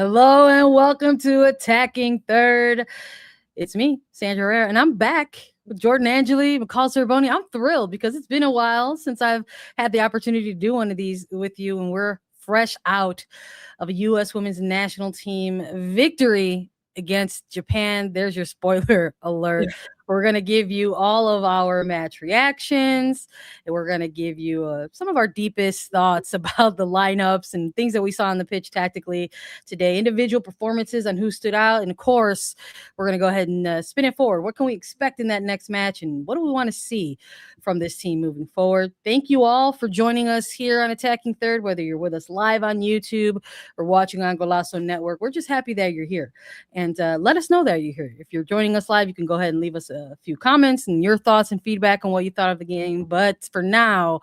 Hello and welcome to Attacking Third. It's me, Sandra Herrera, and I'm back with Jordan Angeli, McCall Zerboni. I'm thrilled because it's been a while since I've had the opportunity to do one of these with you, and we're fresh out of a U.S. women's national team victory against Japan. There's your spoiler alert. We're going to give you all of our match reactions, and we're going to give you some of our deepest thoughts about the lineups and things that we saw on the pitch tactically today, individual performances on who stood out. And of course, we're going to go ahead and spin it forward. What can we expect in that next match, and what do we want to see from this team moving forward? Thank you all for joining us here on Attacking Third, whether you're with us live on YouTube or watching on Golazo Network. We're just happy that you're here. And let us know that you're here. If you're joining us live, you can go ahead and leave us a few comments and your thoughts and feedback on what you thought of the game. But for now,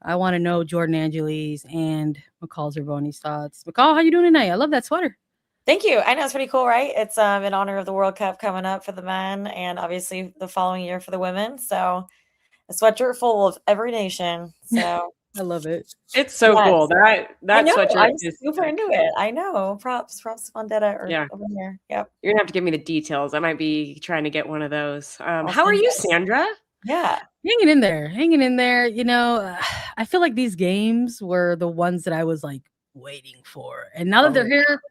I want to know Jordan Angeli's and McCall Zerboni's thoughts. McCall, how you doing tonight? I love that sweater. Thank you. I know it's pretty cool, right? It's in honor of the World Cup coming up for the men and obviously the following year for the women. So a sweatshirt full of every nation. So I love it. It's so cool. That sweatshirt I'm is super into it. I know. Props Vendetta over here. Yep. You're gonna have to give me the details. I might be trying to get one of those. How are you, Sandra? Yeah. Hanging in there. You know, I feel like these games were the ones that I was like waiting for. And now that they're here,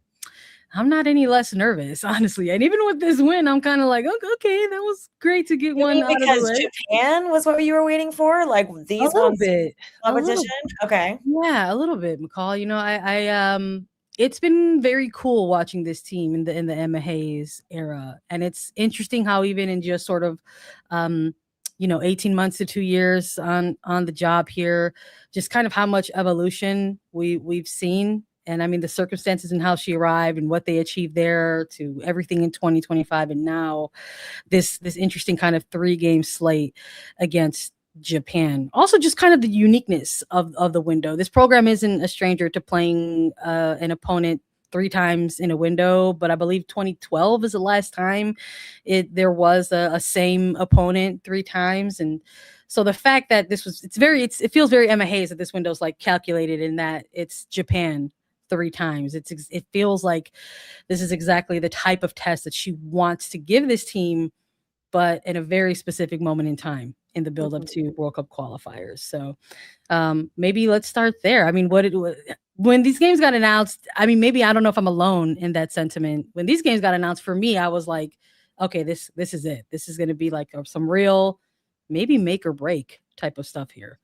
I'm not any less nervous, honestly. And even with this win, I'm kind of like, okay, that was great to get one out of the way. Because Japan was what you were waiting for? Like these ones competition? Okay. Yeah, a little bit, McCall. You know, I it's been very cool watching this team in the Emma Hayes era. And it's interesting how even in just sort of 18 months to 2 years on the job here, just kind of how much evolution we've seen. And I mean, the circumstances and how she arrived and what they achieved there to everything in 2025. And now this interesting kind of 3-game slate against Japan. Also, just kind of the uniqueness of the window. This program isn't a stranger to playing an opponent 3 times in a window, but I believe 2012 is the last time there was a same opponent 3 times. And so the fact that it feels very Emma Hayes that this window is like calculated in that it's Japan 3 times. It feels like this is exactly the type of test that she wants to give this team, but in a very specific moment in time in the build up to World Cup qualifiers. So maybe let's start there. I mean, when these games got announced, I mean, maybe I don't know if I'm alone in that sentiment. When these games got announced, for me, I was like, okay, this is it. This is going to be like some real, maybe make or break type of stuff here.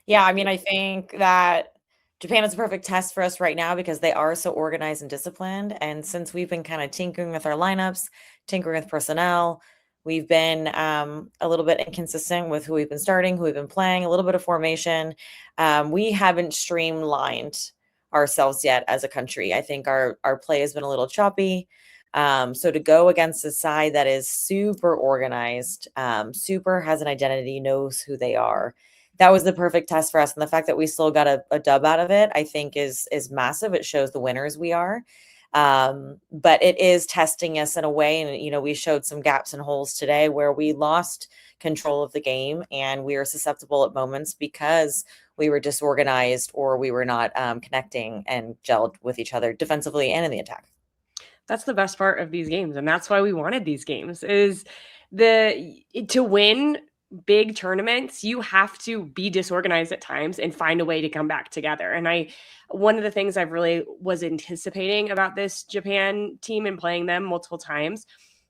Yeah, I mean, I think that Japan is a perfect test for us right now because they are so organized and disciplined. And since we've been kind of tinkering with our lineups, tinkering with personnel, we've been a little bit inconsistent with who we've been starting, who we've been playing, a little bit of formation. We haven't streamlined ourselves yet as a country. I think our play has been a little choppy. So to go against a side that is super organized, super has an identity, knows who they are, that was the perfect test for us. And the fact that we still got a dub out of it, I think is massive. It shows the winners we are. But it is testing us in a way. And, we showed some gaps and holes today where we lost control of the game and we were susceptible at moments because we were disorganized or we were not connecting and gelled with each other defensively and in the attack. That's the best part of these games. And that's why we wanted these games is to win big tournaments, you have to be disorganized at times and find a way to come back together. And one of the things I've really was anticipating about this Japan team and playing them multiple times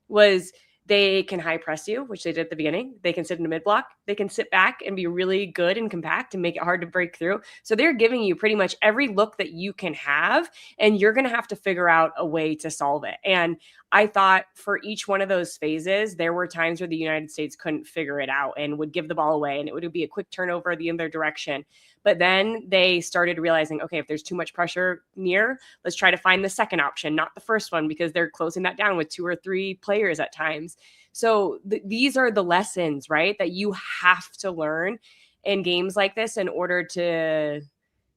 was they can high press you, which they did at the beginning. They can sit in a mid block. They can sit back and be really good and compact and make it hard to break through. So they're giving you pretty much every look that you can have, and you're going to have to figure out a way to solve it. And I thought for each one of those phases, there were times where the United States couldn't figure it out and would give the ball away, and it would be a quick turnover the other direction. But then they started realizing, okay, if there's too much pressure near, let's try to find the second option, not the first one, because they're closing that down with 2 or 3 players at times. So these are the lessons, right, that you have to learn in games like this in order to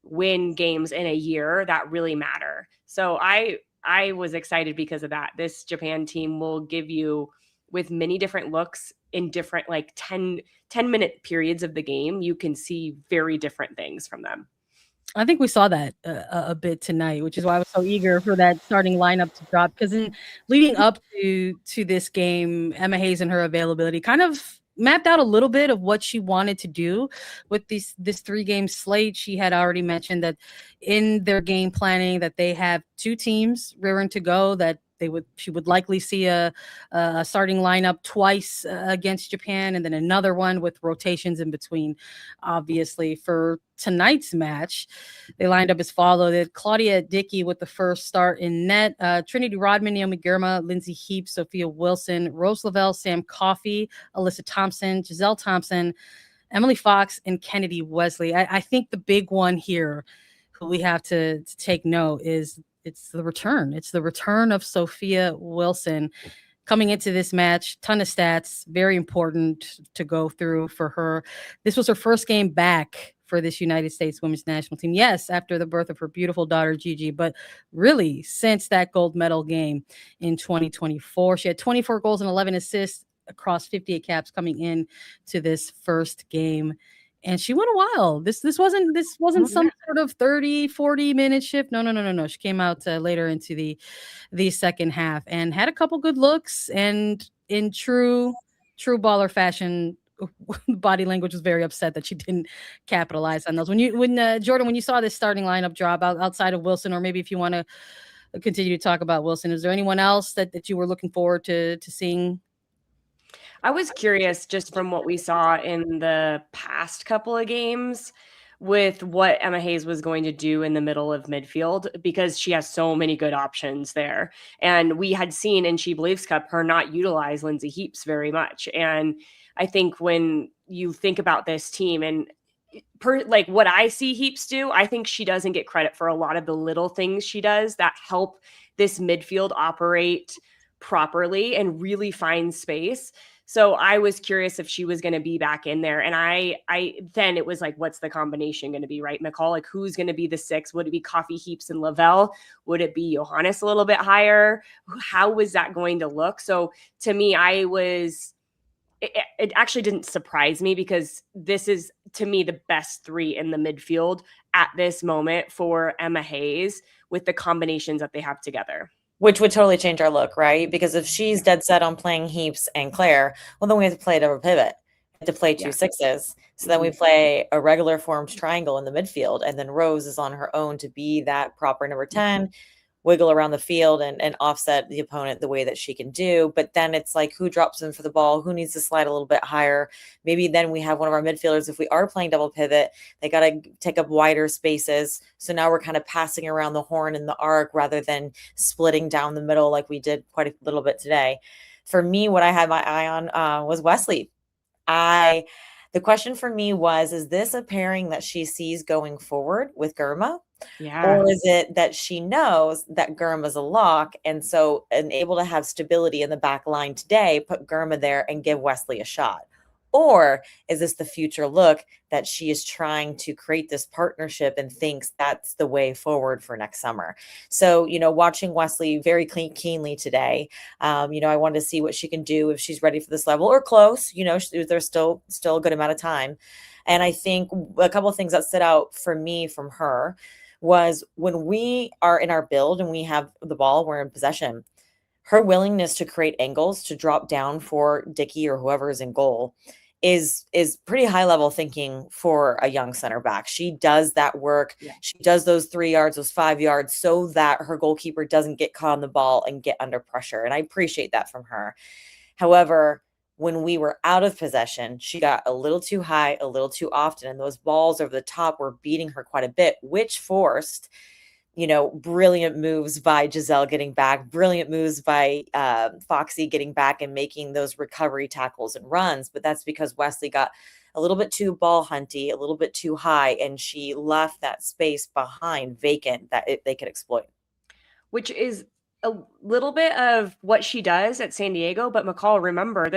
win games in a year that really matter. So I was excited because of that. This Japan team will give you, with many different looks in different 10-minute periods of the game, you can see very different things from them. I think we saw that a bit tonight, which is why I was so eager for that starting lineup to drop. Because in leading up to this game, Emma Hayes and her availability kind of mapped out a little bit of what she wanted to do with this 3-game slate. She had already mentioned that in their game planning that they have 2 teams rearing to go, that she would likely see a starting lineup twice against Japan, and then another one with rotations in between. Obviously, for tonight's match, they lined up as followed: Claudia Dickey with the first start in net, Trinity Rodman, Naomi Girma, Lindsay Heaps, Sophia Wilson, Rose Lavelle, Sam Coffey, Alyssa Thompson, Giselle Thompson, Emily Fox, and Kennedy Wesley. I think the big one here who we have to take note is it's the return. It's the return of Sophia Wilson coming into this match. Ton of stats, very important to go through for her. This was her first game back for this United States women's national team. Yes, after the birth of her beautiful daughter, Gigi, but really since that gold medal game in 2024. She had 24 goals and 11 assists across 58 caps coming in to this first game. And she went a while. This wasn't some sort of 30-40 minute shift. No. She came out later into the second half and had a couple good looks, and in true baller fashion, body language was very upset that she didn't capitalize on those. Jordan, when you saw this starting lineup drop outside of Wilson, or maybe if you want to continue to talk about Wilson, is there anyone else that you were looking forward to seeing? I was curious, just from what we saw in the past couple of games, with what Emma Hayes was going to do in the middle of midfield, because she has so many good options there. And we had seen in She Believes Cup her not utilize Lindsay Heaps very much. And I think when you think about this team and like what I see Heaps do, I think she doesn't get credit for a lot of the little things she does that help this midfield operate properly and really find space. So I was curious if she was going to be back in there. And I then it was like, what's the combination going to be, right? McCall, like who's going to be the 6? Would it be Coffey, Heaps, and Lavelle? Would it be Johannes a little bit higher? How was that going to look? So to me, it actually didn't surprise me, because this is, to me, the best 3 in the midfield at this moment for Emma Hayes with the combinations that they have together. Which would totally change our look, right? Because if she's dead set on playing Heaps and Claire, well, then we have to play a double pivot. We have to play 2 6s. So then we play a regular formed triangle in the midfield. And then Rose is on her own to be that proper number 10, wiggle around the field and offset the opponent the way that she can do. But then it's like, who drops in for the ball? Who needs to slide a little bit higher? Maybe then we have one of our midfielders. If we are playing double pivot, they got to take up wider spaces. So now we're kind of passing around the horn and the arc rather than splitting down the middle like we did quite a little bit today. For me, what I had my eye on was Wesley. The question for me was, is this a pairing that she sees going forward with Girma? Yeah. Or is it that she knows that Girma's a lock, and so able to have stability in the back line today, put Girma there and give Wesley a shot? Or is this the future look that she is trying to create this partnership and thinks that's the way forward for next summer? So, watching Wesley very keenly today, I wanted to see what she can do if she's ready for this level or close. There's still a good amount of time. And I think a couple of things that stood out for me from her was when we are in our build and we have the ball, we're in possession, her willingness to create angles to drop down for Dickey or whoever is in goal is pretty high level thinking for a young center back. She does that work. Yeah. She does those 3 yards, those 5 yards, so that her goalkeeper doesn't get caught on the ball and get under pressure. And I appreciate that from her. However, when we were out of possession, she got a little too high, a little too often. And those balls over the top were beating her quite a bit, which forced, brilliant moves by Giselle getting back, brilliant moves by Foxy getting back and making those recovery tackles and runs. But that's because Wesley got a little bit too ball hunty, a little bit too high, and she left that space behind vacant that they could exploit. Which is a little bit of what she does at San Diego, but McCall, remember,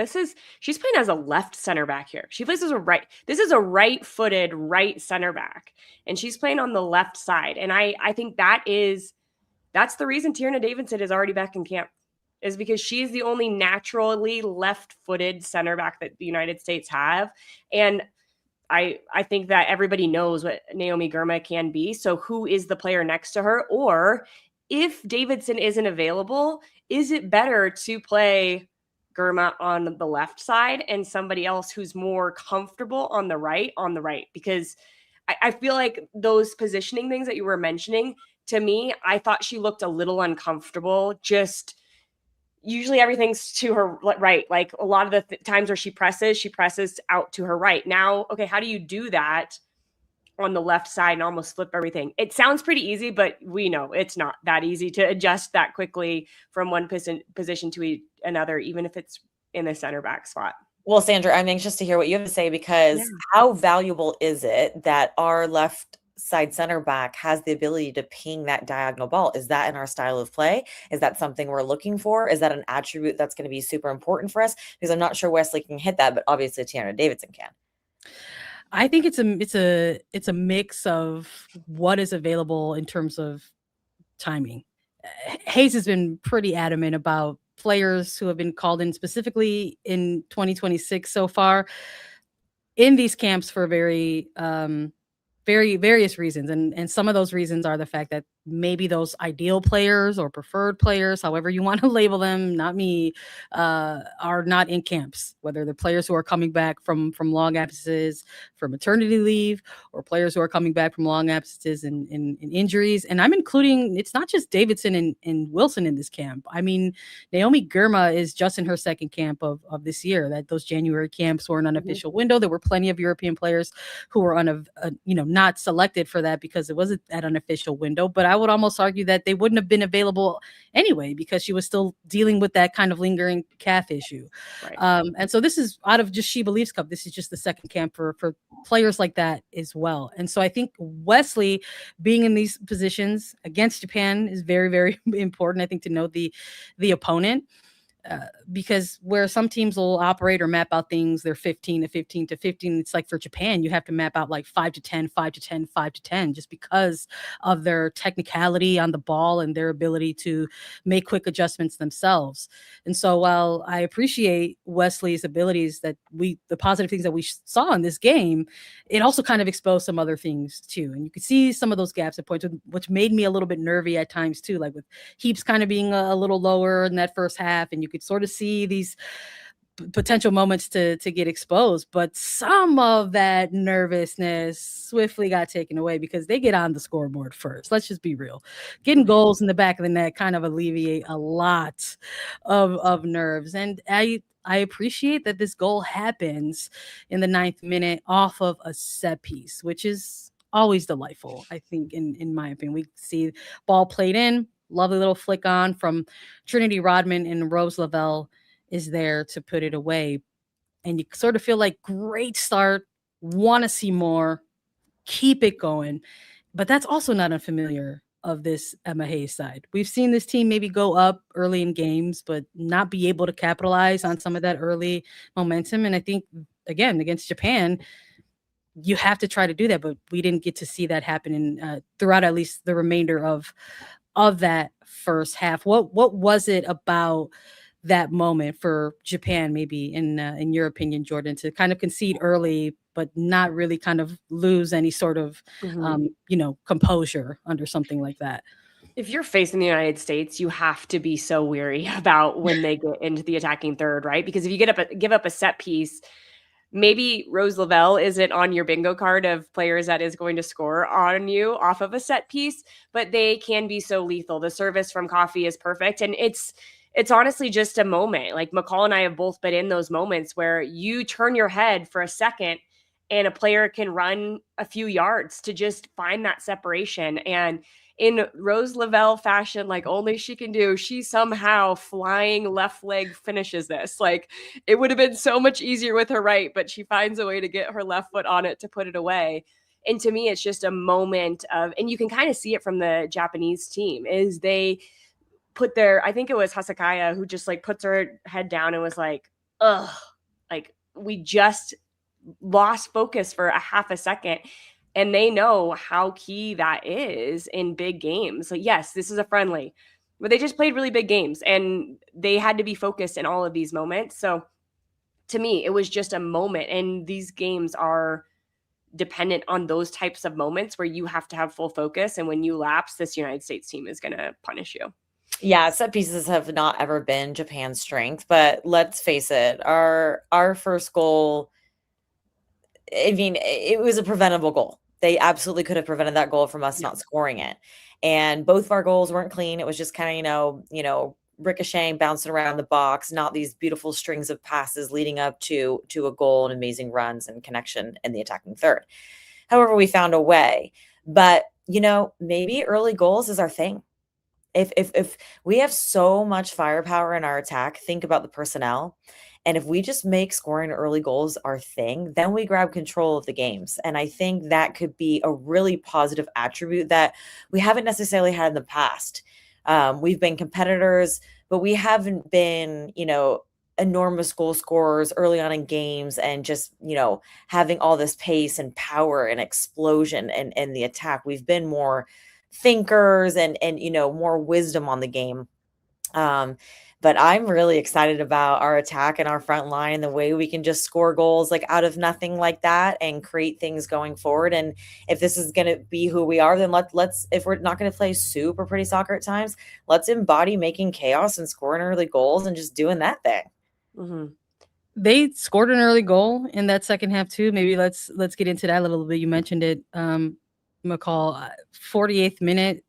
she's playing as a left center back here. She plays as this is a right-footed right center back, and she's playing on the left side. And I think that's the reason Tierna Davidson is already back in camp, is because she's the only naturally left-footed center back that the United States have. And I think that everybody knows what Naomi Girma can be. So who is the player next to her? Or if Davidson isn't available, is it better to play Girma on the left side and somebody else who's more comfortable on the right? Because I feel like those positioning things that you were mentioning, to me, I thought she looked a little uncomfortable. Just usually everything's to her right. Like a lot of the times where she presses out to her right. Now, okay, how do you do that on the left side and almost flip everything? It sounds pretty easy, but we know it's not that easy to adjust that quickly from one position to another, even if it's in the center back spot. Well, Sandra, I'm anxious to hear what you have to say, because how valuable is it that our left side center back has the ability to ping that diagonal ball? Is that in our style of play? Is that something we're looking for? Is that an attribute that's going to be super important for us? Because I'm not sure Wesley can hit that, but obviously Tiana Davidson can. I think it's a mix of what is available in terms of timing. Hayes has been pretty adamant about players who have been called in specifically in 2026 so far in these camps for very various reasons, and some of those reasons are the fact that maybe those ideal players or preferred players, however you want to label them, not me, are not in camps, whether they're players who are coming back from long absences for maternity leave, or players who are coming back from long absences and injuries. And I'm including, it's not just Davidson and Wilson in this camp. I mean, Naomi Girma is just in her second camp of this year. That those January camps were an unofficial window. There were plenty of European players who were not selected for that because it wasn't that unofficial window. But I would almost argue that they wouldn't have been available anyway, because she was still dealing with that kind of lingering calf issue. Right. And so this is out of just She Believes Cup. This is just the second camp for players like that as well. And so I think Wesley being in these positions against Japan is very, very important, I think, to know the opponent. Because where some teams will operate or map out things, they're 15 to 15 to 15. It's like for Japan, you have to map out like 5 to 10, 5 to 10, 5 to 10, just because of their technicality on the ball and their ability to make quick adjustments themselves. And so while I appreciate Wesley's abilities, the positive things that we saw in this game, it also kind of exposed some other things too. And you could see some of those gaps at points, which made me a little bit nervy at times too, like with Heaps kind of being a little lower in that first half. And you could sort of see these potential moments to get exposed, but some of that nervousness swiftly got taken away because they get on the scoreboard first. Let's just be real. Getting goals in the back of the net kind of alleviate a lot of nerves. And I appreciate that this goal happens in the 9th minute off of a set piece, which is always delightful. I think in my opinion, we see ball played in, lovely little flick on from Trinity Rodman, and Rose Lavalle is there to put it away. And you sort of feel like, great start, want to see more, keep it going. But that's also not unfamiliar of this Emma Hayes side. We've seen this team maybe go up early in games, but not be able to capitalize on some of that early momentum. And I think, again, against Japan, you have to try to do that, but we didn't get to see that happen throughout at least the remainder of that first half. What was it about that moment for Japan, maybe in your opinion, Jordan, to kind of concede early, but not really kind of lose any sort of composure under something like that? If you're facing the United States, you have to be so weary about when they get into the attacking third, right? Because if you give up a set piece, maybe Rose Lavalle isn't on your bingo card of players that is going to score on you off of a set piece, but they can be so lethal. The service from Coffee is perfect. And it's honestly just a moment. Like McCall and I have both been in those moments where you turn your head for a second and a player can run a few yards to just find that separation. And in Rose Lavalle fashion, like only she can do, she somehow flying left leg finishes this. Like it would have been so much easier with her right, but she finds a way to get her left foot on it to put it away. And to me, it's just a moment of, and you can kind of see it from the Japanese team, is they put I think it was Hasakaya who just like puts her head down and was like, ugh, like we just lost focus for a half a second. And they know how key that is in big games. So yes, this is a friendly, but they just played really big games and they had to be focused in all of these moments. So to me, it was just a moment. And these games are dependent on those types of moments where you have to have full focus. And when you lapse, this United States team is going to punish you. Yeah, set pieces have not ever been Japan's strength, but let's face it, our first goal, I mean, it was a preventable goal. They absolutely could have prevented that goal from us not scoring it. And both of our goals weren't clean. It was just kind of, ricocheting, bouncing around the box, not these beautiful strings of passes leading up to a goal and amazing runs and connection in the attacking third. However, we found a way. But, maybe early goals is our thing. If we have so much firepower in our attack, think about the personnel. And if we just make scoring early goals our thing, then we grab control of the games. And I think that could be a really positive attribute that we haven't necessarily had in the past. We've been competitors, but we haven't been, enormous goal scorers early on in games and just, having all this pace and power and explosion in the attack. We've been more thinkers and more wisdom on the game. But I'm really excited about our attack and our front line, the way we can just score goals like out of nothing like that and create things going forward. And if this is going to be who we are, then let's, if we're not going to play super pretty soccer at times, let's embody making chaos and scoring early goals and just doing that thing. Mm-hmm. They scored an early goal in that second half too. Maybe let's get into that a little bit. You mentioned it, McCall, 48th minute.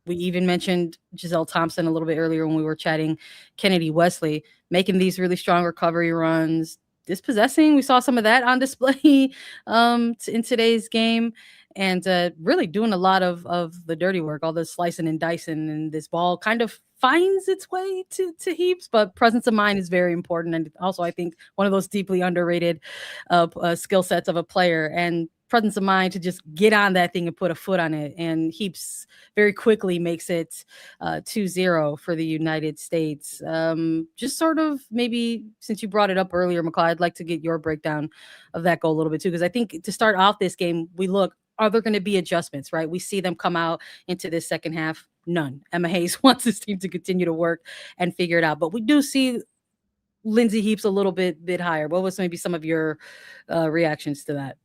We even mentioned Giselle Thompson a little bit earlier when we were chatting. Kennedy Wesley making these really strong recovery runs, dispossessing. We saw some of that on display in today's game, and really doing a lot of the dirty work, all the slicing and dicing, and this ball kind of finds its way to Heaps, but presence of mind is very important. And also, I think one of those deeply underrated skill sets of a player, and presence of mind to just get on that thing and put a foot on it. And Heaps very quickly makes it 2-0 for the United States. Just sort of, maybe since you brought it up earlier, McCall, I'd like to get your breakdown of that goal a little bit too, because I think to start off this game, we look, are there going to be adjustments, right? We see them come out into this second half. None. Emma Hayes wants this team to continue to work and figure it out. But we do see Lindsay Heaps a little bit higher. What was maybe some of your reactions to that?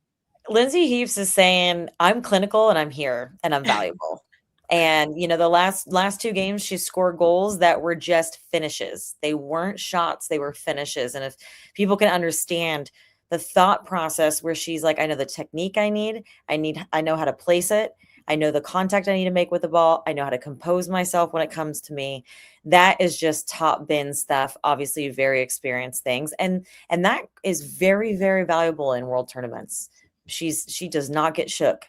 Lindsay Heaps is saying, I'm clinical and I'm here and I'm valuable. And, the last two games, she scored goals that were just finishes. They weren't shots, they were finishes. And if people can understand the thought process where she's like, I know the technique I know how to place it. I know the contact I need to make with the ball. I know how to compose myself when it comes to me. That is just top bin stuff, obviously very experienced things. And that is very, very valuable in world tournaments. She does not get shook.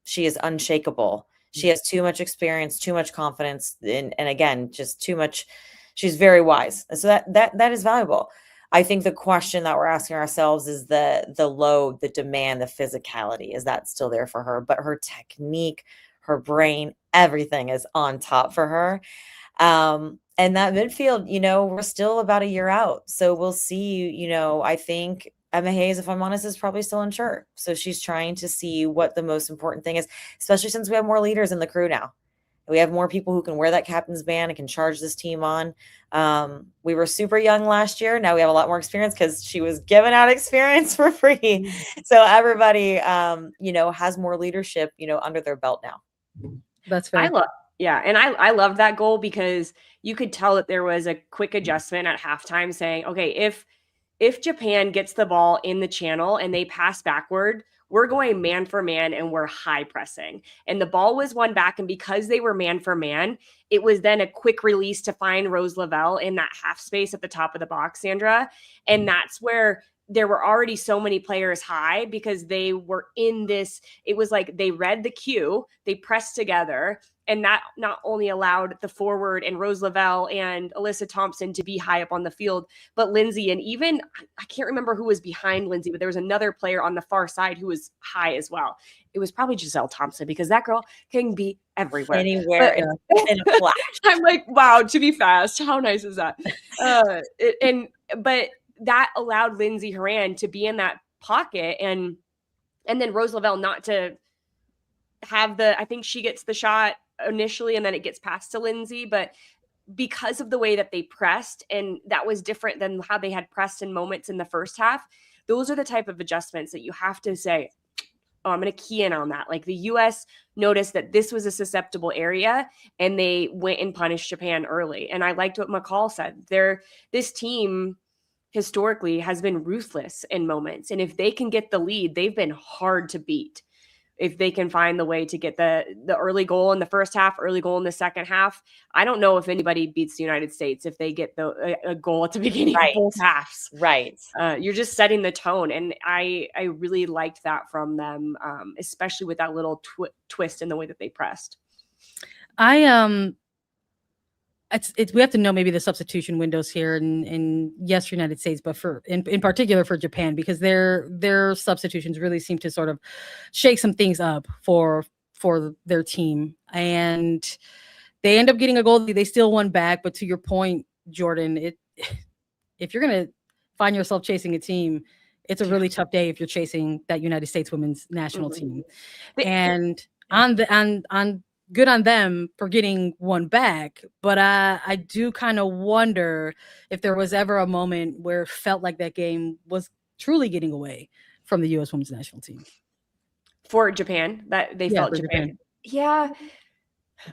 She is unshakable. She has too much experience, too much confidence, and again, just too much. She's very wise. And so that is valuable. I think the question that we're asking ourselves is the load, the demand, the physicality. Is that still there for her? But her technique, her brain, everything is on top for her. And that midfield, we're still about a year out. So we'll see, I think Emma Hayes, if I'm honest, is probably still unsure. So she's trying to see what the most important thing is, especially since we have more leaders in the crew now. We have more people who can wear that captain's band and can charge this team on. We were super young last year. Now we have a lot more experience because she was giving out experience for free. So everybody, has more leadership, under their belt now. That's fair. And I loved that goal because you could tell that there was a quick adjustment at halftime saying, okay, if Japan gets the ball in the channel and they pass backward, we're going man for man and we're high pressing. And the ball was won back. And because they were man for man, it was then a quick release to find Rose Lavalle in that half space at the top of the box, Sandra. And that's where there were already so many players high because they were in this. It was like they read the cue, they pressed together. And that not only allowed the forward and Rose Lavalle and Alyssa Thompson to be high up on the field, but Lindsay, and even, I can't remember who was behind Lindsay, but there was another player on the far side who was high as well. It was probably Giselle Thompson because that girl can be everywhere. Anywhere in a flash. I'm like, wow, to be fast. How nice is that? But that allowed Lindsay Heaps to be in that pocket and then Rose Lavalle not to have I think she gets the shot initially and then it gets passed to Lindsay, but because of the way that they pressed, and that was different than how they had pressed in moments in the first half, those are the type of adjustments that you have to say, oh, I'm going to key in on that. Like the US noticed that this was a susceptible area and they went and punished Japan early. And I liked what McCall said. This team historically has been ruthless in moments. And if they can get the lead, they've been hard to beat. If they can find the way to get the early goal in the first half, early goal in the second half. I don't know if anybody beats the United States if they get a goal at the beginning of both halves. Right. You're just setting the tone. And I really liked that from them, especially with that little twist in the way that they pressed. We have to know maybe the substitution windows here in yes, United States, but in particular for Japan, because their substitutions really seem to sort of shake some things up for their team, and they end up getting a goal. They still won back, but to your point, Jordan, if you're gonna find yourself chasing a team, it's a really tough day if you're chasing that United States women's national team, and on good on them for getting one back, but I do kind of wonder if there was ever a moment where it felt like that game was truly getting away from the U.S. women's national team. For Japan, that they felt Japan. Yeah.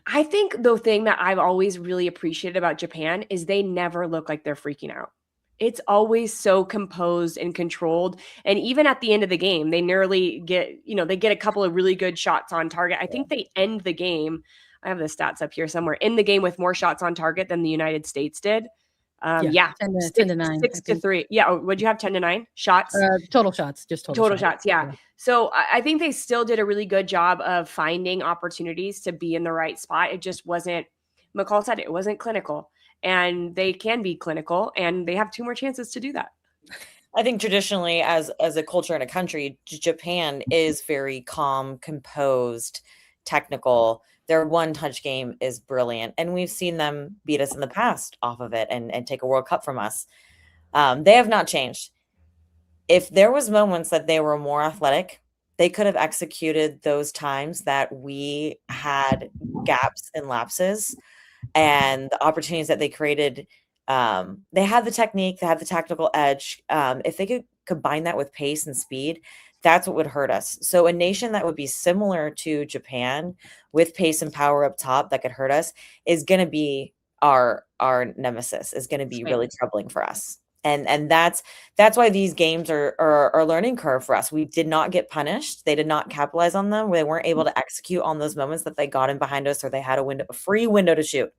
I think the thing that I've always really appreciated about Japan is they never look like they're freaking out. It's always so composed and controlled. And even at the end of the game, they nearly get a couple of really good shots on target. I think they end the game. I have the stats up here somewhere, in the game with more shots on target than the United States did. 10 to 9. 6 to 3. Yeah. Would you have 10 to 9 shots? Total shots, just total shots. Yeah. So I think they still did a really good job of finding opportunities to be in the right spot. It just wasn't, McCall said it wasn't clinical. And they can be clinical, and they have 2 more chances to do that. I think traditionally, as a culture and a country, Japan is very calm, composed, technical. Their one-touch game is brilliant, and we've seen them beat us in the past off of it and take a World Cup from us. They have not changed. If there was moments that they were more athletic, they could have executed those times that we had gaps and lapses. And the opportunities that they created, they had the technique, they had the tactical edge. If they could combine that with pace and speed, that's what would hurt us. So a nation that would be similar to Japan with pace and power up top that could hurt us is going to be our nemesis, is going to be really troubling for us. And that's why these games are a learning curve for us. We did not get punished. They did not capitalize on them. They weren't able to execute on those moments that they got in behind us, or they had a free window to shoot.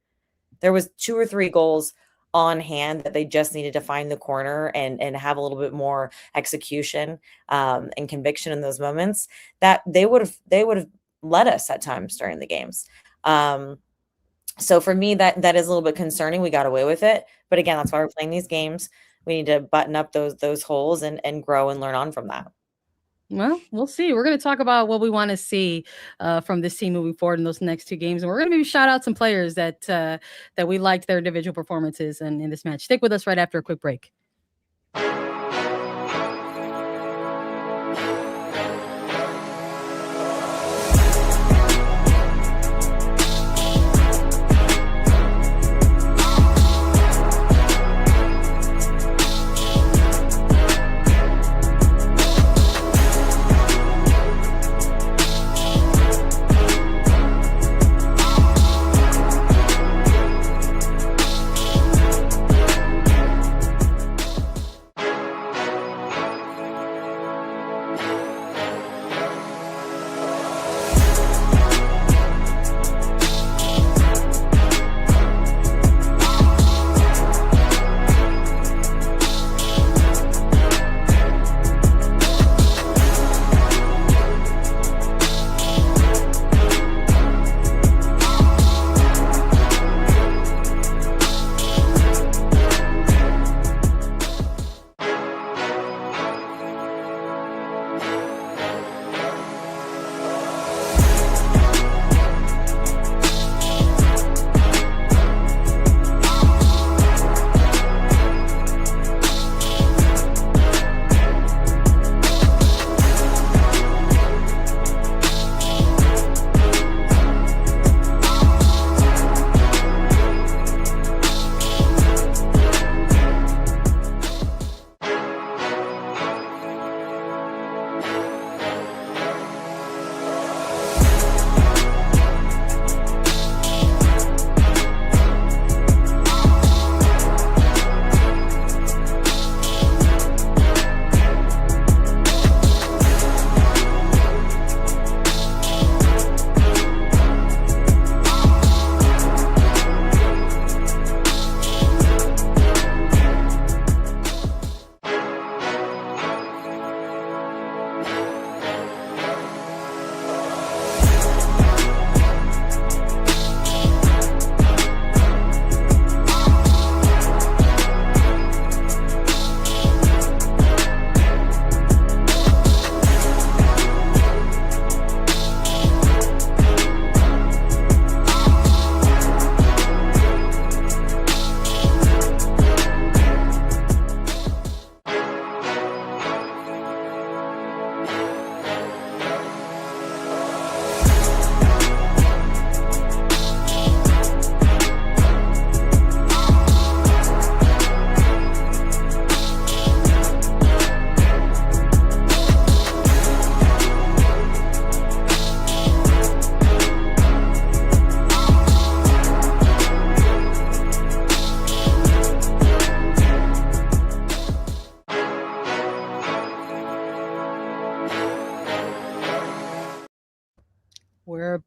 There was 2 or 3 goals on hand that they just needed to find the corner and have a little bit more execution and conviction in those moments that they would have led us at times during the games. So for me, that is a little bit concerning. We got away with it, but again, that's why we're playing these games. We need to button up those holes and grow and learn on from that. Well, we'll see. We're going to talk about what we want to see from this team moving forward in those next 2 games. And we're going to maybe shout out some players that we liked their individual performances in this match. Stick with us right after a quick break.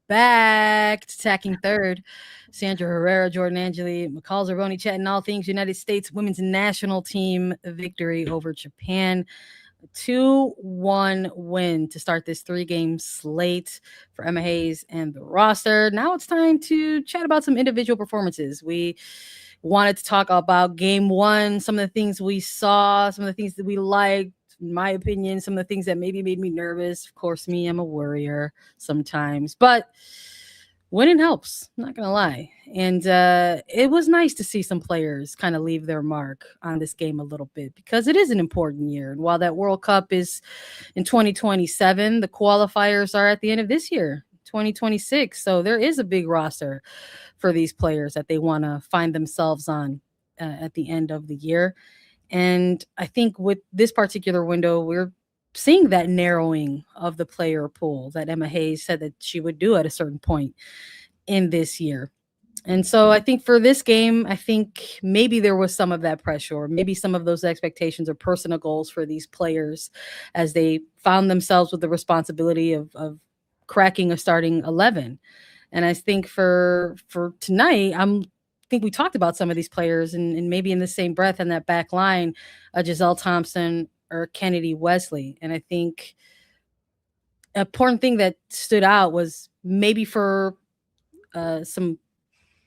back to Tacking Third. Sandra Herrera, Jordan Angeli, McCall, Zerboni chatting all things United States women's national team victory over Japan. 2-1 win to start this 3-game slate for Emma Hayes and the roster. Now it's time to chat about some individual performances. We wanted to talk about game one, some of the things we saw, some of the things that we liked, in my opinion, some of the things that maybe made me nervous. Of course, I'm a worrier sometimes, but winning helps, I'm not going to lie. And it was nice to see some players kind of leave their mark on this game a little bit because it is an important year. And while that World Cup is in 2027, the qualifiers are at the end of this year, 2026. So there is a big roster for these players that they want to find themselves on at the end of the year. And I think with this particular window, we're seeing that narrowing of the player pool that Emma Hayes said that she would do at a certain point in this year. And so I think for this game, I think maybe there was some of that pressure, or maybe some of those expectations or personal goals for these players as they found themselves with the responsibility of cracking a starting 11. And I think for tonight, I think we talked about some of these players and maybe in the same breath in that back line, Giselle Thompson or Kennedy Wesley. And I think an important thing that stood out was maybe for some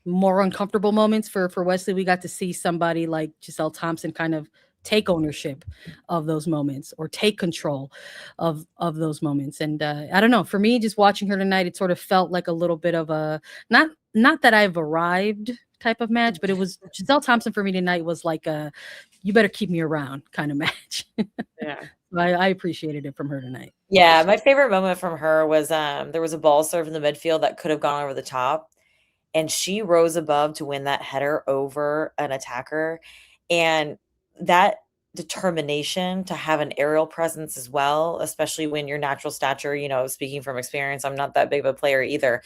more uncomfortable moments for Wesley, we got to see somebody like Giselle Thompson kind of take ownership of those moments or take control of those moments. And I don't know, for me, just watching her tonight, it sort of felt like a little bit of a, not that I've arrived type of match, but it was Giselle Thompson for me tonight was like a, you better keep me around kind of match. Yeah. I appreciated it from her tonight. Yeah, my favorite moment from her was there was a ball serve in the midfield that could have gone over the top, and she rose above to win that header over an attacker. And that determination to have an aerial presence as well, especially when your natural stature, speaking from experience, I'm not that big of a player either.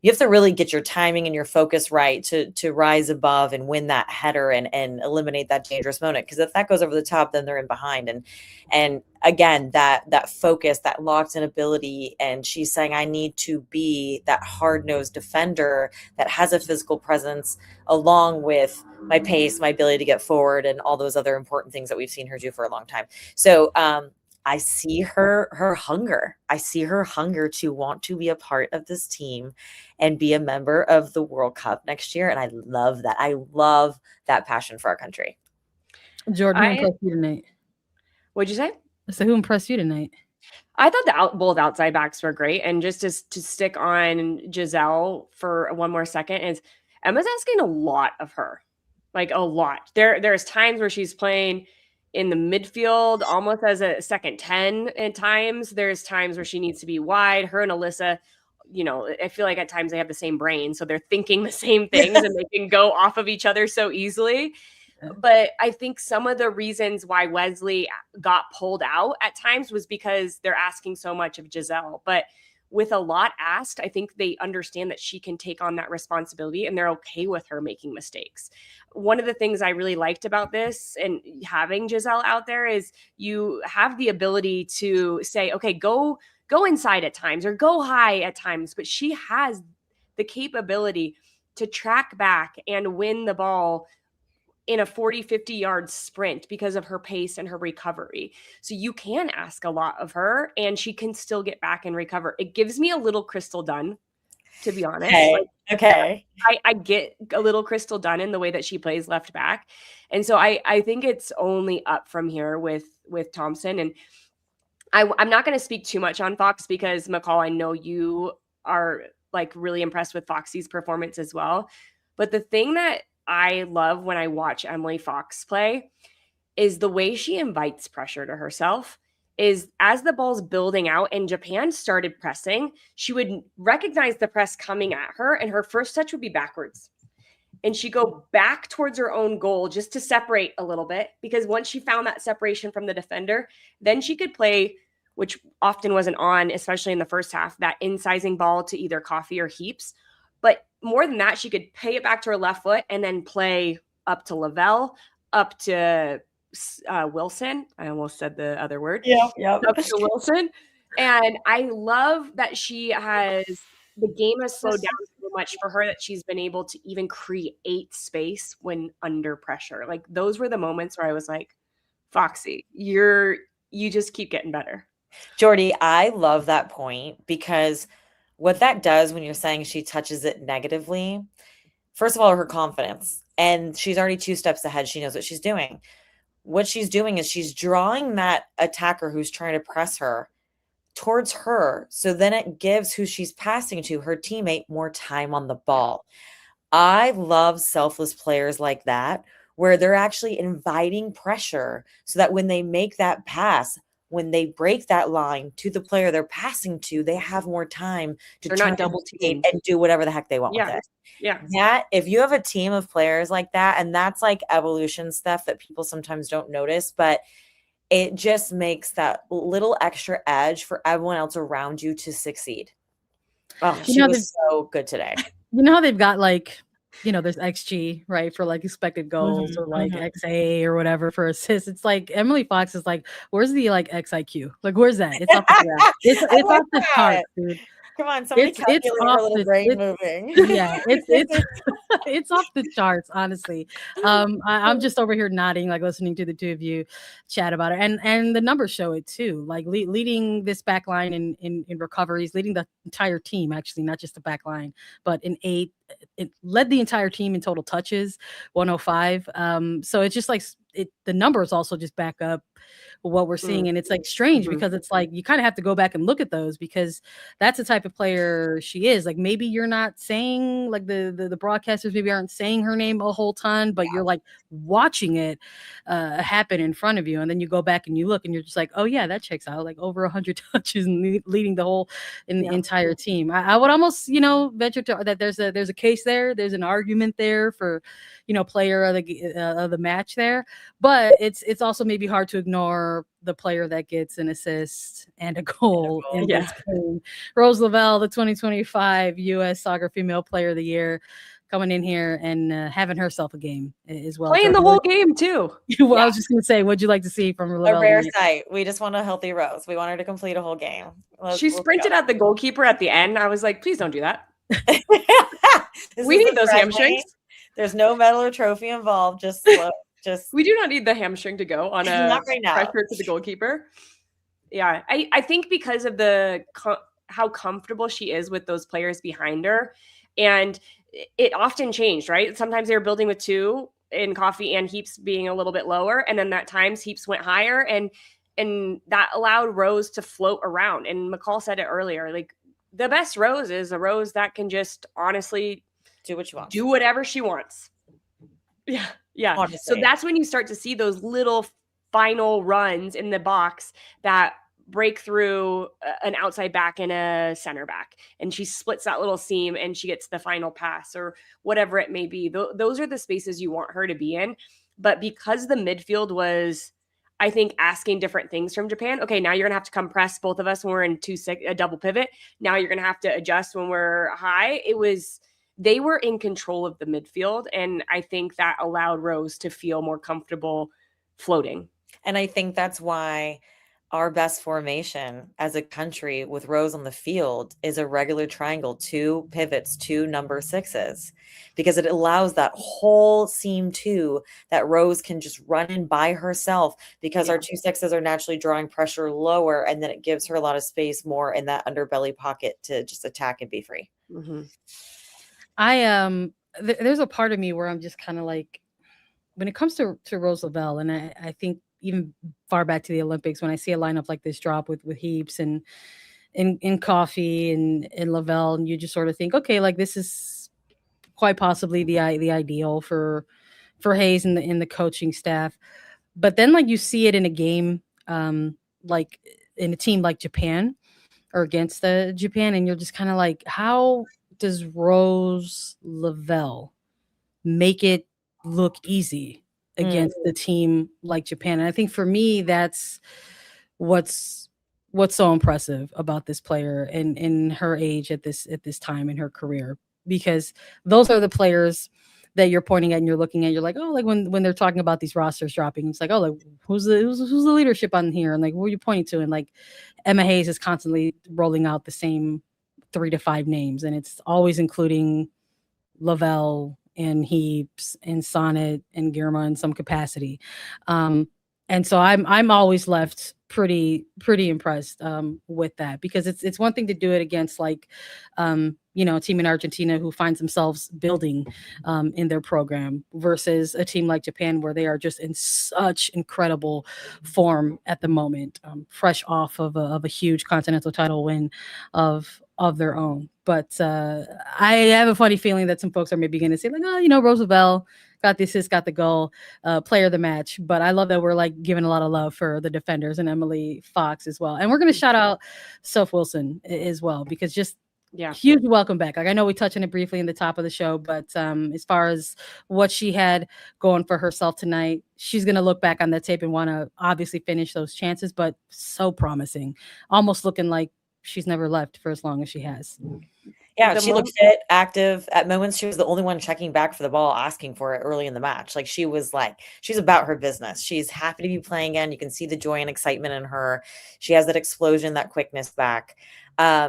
You have to really get your timing and your focus right to rise above and win that header and eliminate that dangerous moment. Because if that goes over the top, then they're in behind. And again, that focus, that locked in ability. And she's saying, I need to be that hard-nosed defender that has a physical presence along with my pace, my ability to get forward, and all those other important things that we've seen her do for a long time. So I see her hunger. I see her hunger to want to be a part of this team and be a member of the World Cup next year. And I love that. I love that passion for our country. Jordan, who impressed you tonight? What'd you say? So who impressed you tonight? I thought both outside backs were great. And just to stick on Giselle for one more second, is Emma's asking a lot of her, like a lot. There's times where she's playing in the midfield almost as a second 10 at times. There's times where she needs to be wide. Her and Alyssa, I feel like at times they have the same brain, so they're thinking the same things and they can go off of each other so easily. But I think some of the reasons why Wesley got pulled out at times was because they're asking so much of Giselle. But with a lot asked, I think they understand that she can take on that responsibility and they're okay with her making mistakes. One of the things I really liked about this and having Giselle out there is you have the ability to say, okay, go inside at times or go high at times, but she has the capability to track back and win the ball in a 40, 50 yard sprint because of her pace and her recovery. So you can ask a lot of her and she can still get back and recover. It gives me a little Crystal Dunn, to be honest. Okay. I get a little Crystal Dunn in the way that she plays left back. And so I think it's only up from here with Thompson. And I'm not going to speak too much on Fox because McCall, I know you are like really impressed with Foxy's performance as well. But the thing that I love when I watch Emily Fox play is the way she invites pressure to herself. Is as the ball's building out and Japan started pressing, she would recognize the press coming at her and her first touch would be backwards. And she'd go back towards her own goal just to separate a little bit, because once she found that separation from the defender, then she could play, which often wasn't on, especially in the first half, that incising ball to either Coffee or Heaps. But more than that, she could pay it back to her left foot and then play up to Lavelle, up to Wilson. I almost said the other word. Yeah. Up to Wilson. And I love that she has the game has slowed down so much for her that she's been able to even create space when under pressure. Like those were the moments where I was like, Foxy, you just keep getting better. Jordy, I love that point because what that does when you're saying she touches it negatively, first of all, her confidence, and she's already 2 steps ahead. She knows what she's doing. What she's doing is she's drawing that attacker who's trying to press her towards her. So then it gives who she's passing to, her teammate, more time on the ball. I love selfless players like that, where they're actually inviting pressure so that when they make that pass, when they break that line to the player they're passing to, they have more time to not double team and do whatever the heck they want with it. Yeah. That, if you have a team of players like that, and that's like evolution stuff that people sometimes don't notice, but it just makes that little extra edge for everyone else around you to succeed. Oh, she was so good today. You know how they've got like, there's XG, right, for like expected goals or like XA or whatever for assists. It's like Emily Fox is like, where's the like XIQ? Like, where's that? It's off the it's off the charts, dude. Come on, somebody calculate her little brain moving. Yeah, it's off the charts, honestly. I'm just over here nodding, like listening to the two of you chat about it, and the numbers show it too. Like leading this back line in recoveries, leading the entire team, actually, not just the back line, but in 8. It led the entire team in total touches, 105. So it's just like the numbers also just back up what we're seeing, and it's like strange because it's like you kind of have to go back and look at those because that's the type of player she is. Like maybe you're not saying, like the broadcasters maybe aren't saying her name a whole ton, but you're like watching it happen in front of you, and then you go back and you look and you're just like, oh yeah, that checks out. Like over 100 touches and leading the entire team. I would almost venture to that there's a case there, there's an argument there for player of the match there, but it's also maybe hard to ignore the player that gets an assist and a goal in this game. Rose Lavalle, the 2025 U.S. Soccer Female Player of the Year, coming in here and having herself a game as well. Playing the whole game too. Well, I was just going to say, what'd you like to see from Lavalle? A rare sight. We just want a healthy Rose. We want her to complete a whole game. She sprinted at the goalkeeper at the end. I was like, please don't do that. We need those hamstrings. There's no medal or trophy involved. Just we do not need the hamstring to go on a not right now. Pressure to the goalkeeper. Yeah, I think because of how comfortable she is with those players behind her, and it often changed, right? Sometimes they were building with 2 in Coffee and Heaps being a little bit lower, and then at times Heaps went higher, and that allowed Rose to float around. And McCall said it earlier, like the best Rose is a Rose that can just honestly do what she wants, do whatever she wants. Yeah. Honestly. So that's when you start to see those little final runs in the box that break through an outside back and a center back. And she splits that little seam and she gets the final pass or whatever it may be. Those are the spaces you want her to be in. But because the midfield was, I think, asking different things from Japan. Okay, now you're going to have to come press both of us when we're in a double pivot. Now you're going to have to adjust when we're high. They were in control of the midfield, and I think that allowed Rose to feel more comfortable floating. And I think that's why our best formation as a country with Rose on the field is a regular triangle, 2 pivots, 2 number 6s, because it allows that whole seam 2 that Rose can just run in by herself because our 2 6s are naturally drawing pressure lower, and then it gives her a lot of space more in that underbelly pocket to just attack and be free. Mm-hmm. There's a part of me where I'm just kind of like, when it comes to Rose Lavalle, and I think even far back to the Olympics, when I see a lineup like this drop with Heaps and in Coffee and Lavalle, and you just sort of think, okay, like this is quite possibly the ideal for Hayes and the coaching staff. But then like you see it in a game, like in a team like Japan or against Japan, and you're just kind of like, how does Rose Lavalle make it look easy against the team like Japan? And I think for me, that's what's so impressive about this player and in her age at this time in her career, because those are the players that you're pointing at and you're looking at. You're like, oh, like when they're talking about these rosters dropping, it's like, oh, like who's the leadership on here, and like who are you pointing to? And like Emma Hayes is constantly rolling out the same 3 to 5 names, and it's always including Lavelle and Heaps and Sonnet and Girma in some capacity. And so I'm always left pretty impressed with that, because it's one thing to do it against like a team in Argentina who finds themselves building in their program, versus a team like Japan where they are just in such incredible form at the moment, fresh off of a huge continental title win of their own. But I have a funny feeling that some folks are maybe going to say like, oh, Rose Lavalle got the assist, got the goal, player of the match. But I love that we're like giving a lot of love for the defenders and Emily Fox as well. And we're going to shout out Sophia Wilson as well, because just huge welcome back. Like, I know we touched on it briefly in the top of the show, but as far as what she had going for herself tonight, she's going to look back on that tape and want to obviously finish those chances, but so promising, almost looking like she's never left for as long as she has. Yeah, she looked fit, active. At moments, she was the only one checking back for the ball, asking for it early in the match. Like, she's about her business. She's happy to be playing again. You can see the joy and excitement in her. She has that explosion, that quickness back.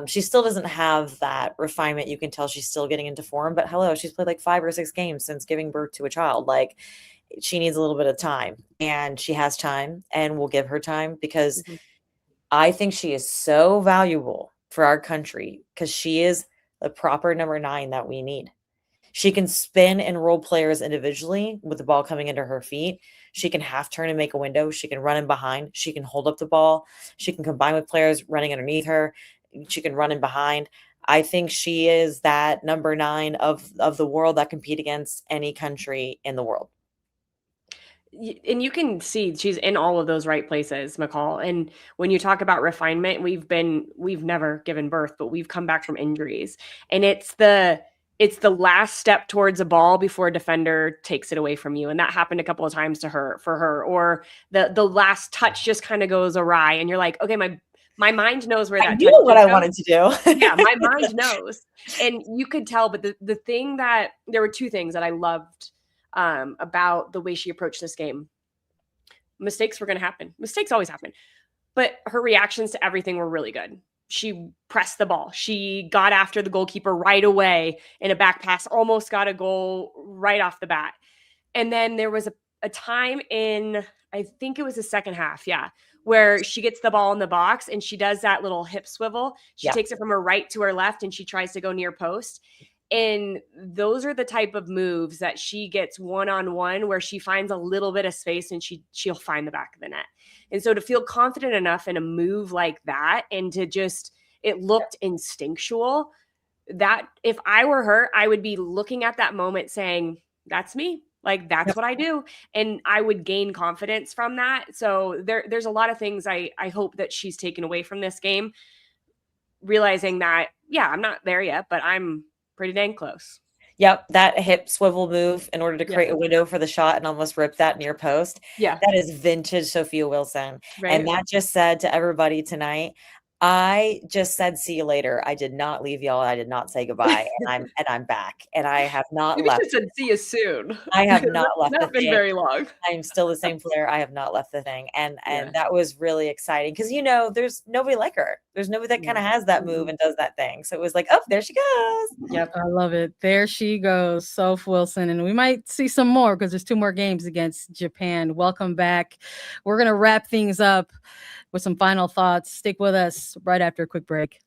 She still doesn't have that refinement. You can tell she's still getting into form, but hello, she's played like 5 or 6 games since giving birth to a child. Like, she needs a little bit of time, and she has time, and we'll give her time, because I think she is so valuable for our country, because she is the proper number 9 that we need. She can spin and roll players individually with the ball coming into her feet. She can half turn and make a window. She can run in behind. She can hold up the ball. She can combine with players running underneath her. She can run in behind. I think she is that number 9 of the world that compete against any country in the world. And you can see she's in all of those right places, McCall. And when you talk about refinement, we've never given birth, but we've come back from injuries. And it's the the last step towards a ball before a defender takes it away from you. And that happened a couple of times for her, or the last touch just kind of goes awry. And you're like, okay, my mind knows where that I knew what I wanted to do. Yeah, my mind knows. And you could tell, but the thing that there were two things that I loved about the way she approached this game. Mistakes were going to happen. Mistakes always happen. But her reactions to everything were really good. She pressed the ball. She got after the goalkeeper right away in a back pass, almost got a goal right off the bat. And then there was a time in, I think it was the second half, where she gets the ball in the box and she does that little hip swivel. She takes it from her right to her left and she tries to go near post. And those are the type of moves that she gets one-on-one, where she finds a little bit of space and she'll find the back of the net. And so to feel confident enough in a move like that, and to just, it looked instinctual, that if I were her, I would be looking at that moment saying, that's me. Like, that's what I do. And I would gain confidence from that. So there's a lot of things I hope that she's taken away from this game, realizing that, I'm not there yet, but I'm pretty dang close. Yep, that hip swivel move in order to create a window for the shot and almost rip that near post. Yeah, that is vintage Sophia Wilson. Right. And that just said to everybody tonight, I just said, see you later. I did not leave y'all. I did not say goodbye. And I'm back. And I have not Maybe left. You said see you soon. I have not left the thing. Very long. I am still the same player. I have not left the thing. And that was really exciting, because, there's nobody like her. There's nobody that kind of has that move and does that thing. So it was like, oh, there she goes. Yep. I love it. There she goes, Soph Wilson. And we might see some more, because there's 2 more games against Japan. Welcome back. We're going to wrap things up with some final thoughts. Stick with us right after a quick break.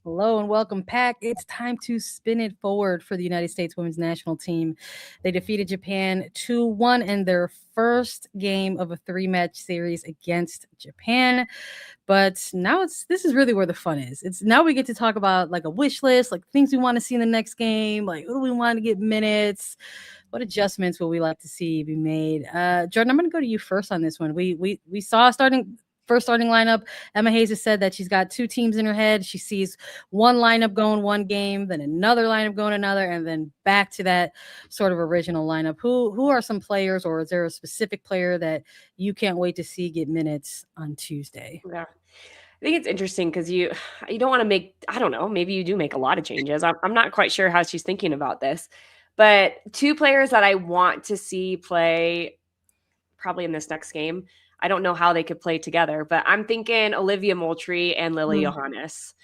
Hello and welcome, Pack. It's time to spin it forward for the United States women's national team. They defeated Japan 2-1 in their first game of a 3-match series against Japan. But now this is really where the fun is. It's now we get to talk about like a wish list, like things we want to see in the next game, like who do we want to get minutes, what adjustments will we like to see be made. Jordan, I'm going to go to you first on this one. We saw first starting lineup. Emma Hayes has said that she's got 2 teams in her head. She sees one lineup going one game, then another lineup going another, and then back to that sort of original lineup. Who are some players, or is there a specific player that you can't wait to see get minutes on Tuesday? Yeah. I think it's interesting because you don't want to make, I don't know, maybe you do make a lot of changes. I'm not quite sure how she's thinking about this, but 2 players that I want to see play probably in this next game. I don't know how they could play together, but I'm thinking Olivia Moultrie and Lily Johannes.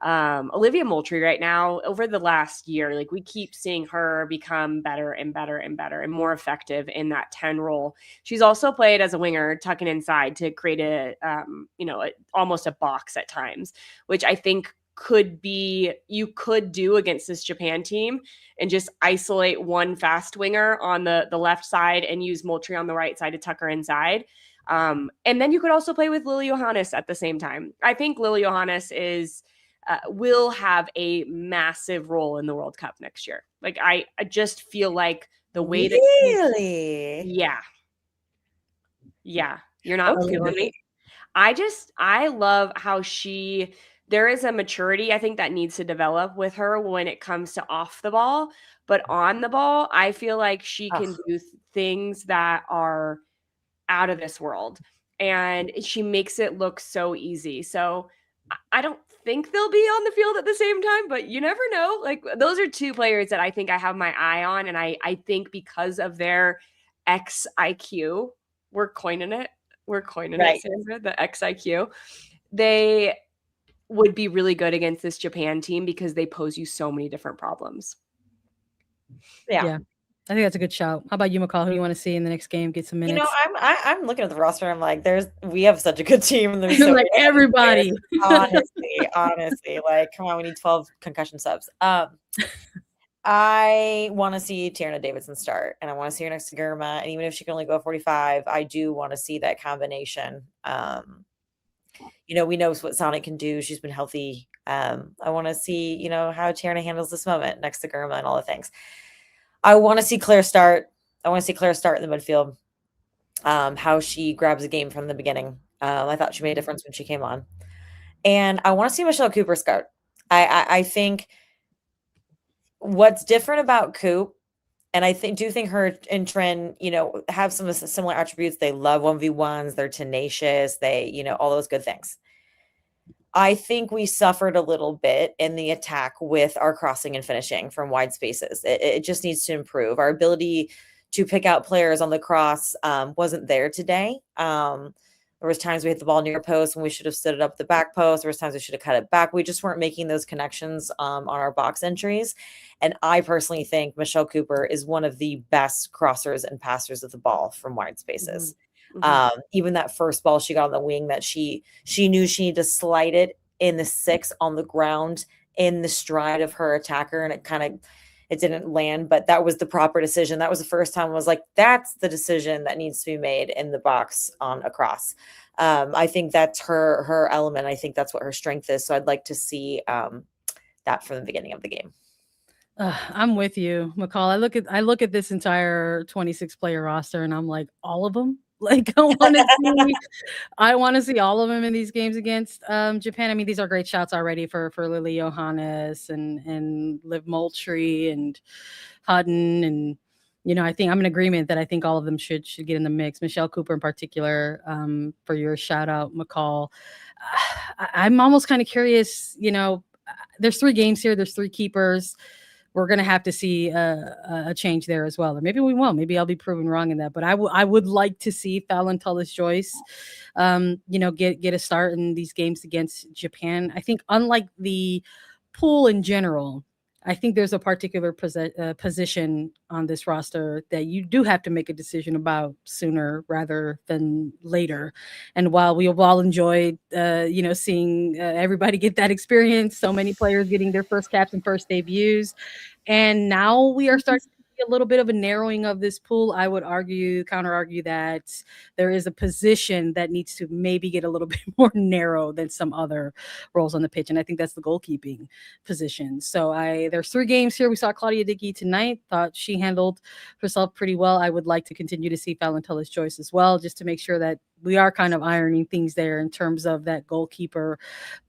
Olivia Moultrie right now, over the last year, like we keep seeing her become better and better and better and more effective in that 10 role. She's also played as a winger, tucking inside to create almost a box at times, which I think you could do against this Japan team and just isolate one fast winger on the left side and use Moultrie on the right side to tuck her inside. And then you could also play with Lily Johannes at the same time. I think Lily Johannes will have a massive role in the World Cup next year. Like I just feel like the way that yeah, you're not feeling me. I love how there is a maturity I think that needs to develop with her when it comes to off the ball, but on the ball, I feel like she can do things that are out of this world, and she makes it look so easy. So I don't think they'll be on the field at the same time, but you never know. Like those are 2 players that I think I have my eye on, and I think because of their XIQ, we're coining it, Sandra, the XIQ. They would be really good against this Japan team because they pose you so many different problems. Yeah. I think that's a good shout. How about you, McCall? Who do you want to see in the next game get some minutes? You know, I'm looking at the roster. I'm like, we have such a good team, and there's so like everybody. honestly, like, come on, we need 12 concussion subs. I want to see Tierna Davidson start, and I want to see her next to Girma. And even if she can only go 45, I do want to see that combination. We know what Sonic can do. She's been healthy. I want to see, how Tierna handles this moment next to Girma and all the things. I want to see Claire start. I want to see Claire start in the midfield. How she grabs a game from the beginning. I thought she made a difference when she came on. And I want to see Michelle Cooper start. I think what's different about Coop, and I do think her and Trin, have some similar attributes. They love 1v1s. They're tenacious. They, all those good things. I think we suffered a little bit in the attack with our crossing and finishing from wide spaces. It just needs to improve. Our ability to pick out players on the cross wasn't there today. There was times we hit the ball near post when we should have stood it up the back post. There was times we should have cut it back. We just weren't making those connections on our box entries. And I personally think Michelle Cooper is one of the best crossers and passers of the ball from wide spaces. Even that first ball she got on the wing that she knew she needed to slide it in the 6 on the ground in the stride of her attacker, and it didn't land, but that was the proper decision. That was the first time I was like, that's the decision that needs to be made in the box on a cross. I think that's her element. I think that's what her strength is. So I'd like to see that from the beginning of the game. I'm with you, McCall. I look at this entire 26 player roster and I'm like, all of them. Like I want to see all of them in these games against Japan. I mean, these are great shots already for Lily Johannes and Liv Moultrie and Hutton, and I think I'm in agreement that I think all of them should get in the mix. Michelle Cooper in particular, for your shout out, McCall. I'm almost kind of curious. There's 3 games here. There's 3 keepers. We're going to have to see a change there as well. Or maybe we won't. Maybe I'll be proven wrong in that. But I would like to see Fallon Tullis-Joyce, get a start in these games against Japan. I think unlike the pool in general, I think there's a particular position on this roster that you do have to make a decision about sooner rather than later. And while we have all enjoyed, seeing everybody get that experience, so many players getting their first caps and first debuts, and now we are starting to see a little bit of a narrowing of this pool. I would counter argue that there is a position that needs to maybe get a little bit more narrow than some other roles on the pitch. And I think that's the goalkeeping position. So there's 3 games here. We saw Claudia Dickey tonight. Thought she handled herself pretty well. I would like to continue to see Fallon Tullis-Joyce as well, just to make sure that we are kind of ironing things there in terms of that goalkeeper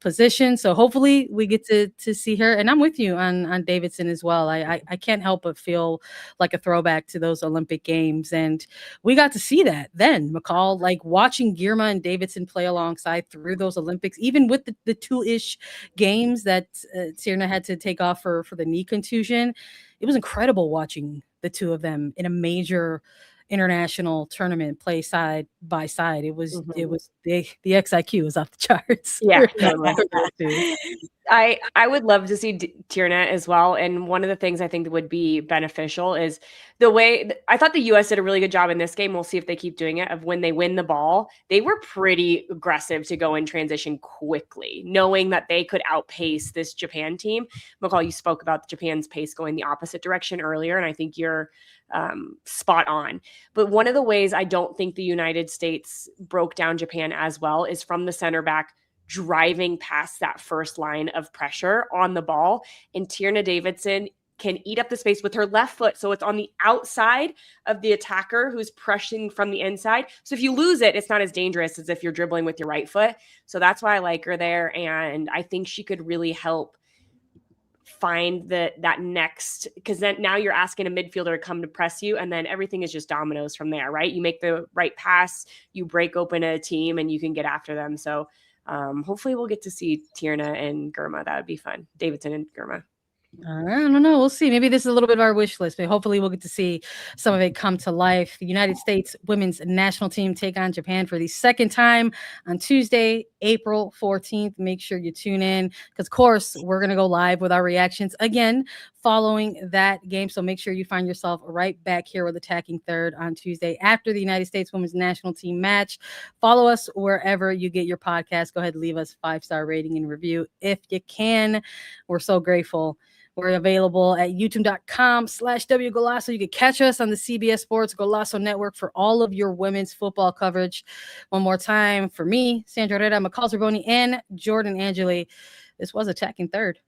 position. So hopefully we get to see her. And I'm with you on Davidson as well. I can't help but feel like a throwback to those Olympic Games. And we got to see that then, McCall, like watching Girma and Davidson play alongside through those Olympics, even with the 2-ish games that Tierna had to take off for the knee contusion. It was incredible watching the two of them in a major international tournament play side by side. It was the XIQ was off the charts. Yeah. I would love to see Tierna as well. And one of the things I think that would be beneficial is the way I thought the U.S. did a really good job in this game. We'll see if they keep doing it. Of when they win the ball, they were pretty aggressive to go in transition quickly, knowing that they could outpace this Japan team. McCall, you spoke about Japan's pace going the opposite direction earlier, and I think you're spot on. But one of the ways I don't think the United States broke down Japan as well is from the center back driving past that first line of pressure on the ball. And Tierna Davidson can eat up the space with her left foot. So it's on the outside of the attacker who's pressing from the inside. So if you lose it, it's not as dangerous as if you're dribbling with your right foot. So that's why I like her there. And I think she could really help find that next, because then now you're asking a midfielder to come to press you, and then everything is just dominoes from there, right? You make the right pass, you break open a team, and you can get after them. So hopefully we'll get to see Tierna and Girma. That would be fun. Davidson and Girma. I don't know. We'll see. Maybe this is a little bit of our wish list, but hopefully we'll get to see some of it come to life. The United States women's national team take on Japan for the second time on Tuesday, April 14th. Make sure you tune in because, of course, we're going to go live with our reactions again following that game. So make sure you find yourself right back here with Attacking Third on Tuesday after the United States women's national team match. Follow us wherever you get your podcast. Go ahead and leave us a 5-star rating and review if you can. We're so grateful. We're available at youtube.com/WGolasso. You can catch us on the CBS Sports Golasso Network for all of your women's football coverage. One more time for me, Sandra Herrera, McCall Zerboni, and Jordan Angeli. This was Attacking Third.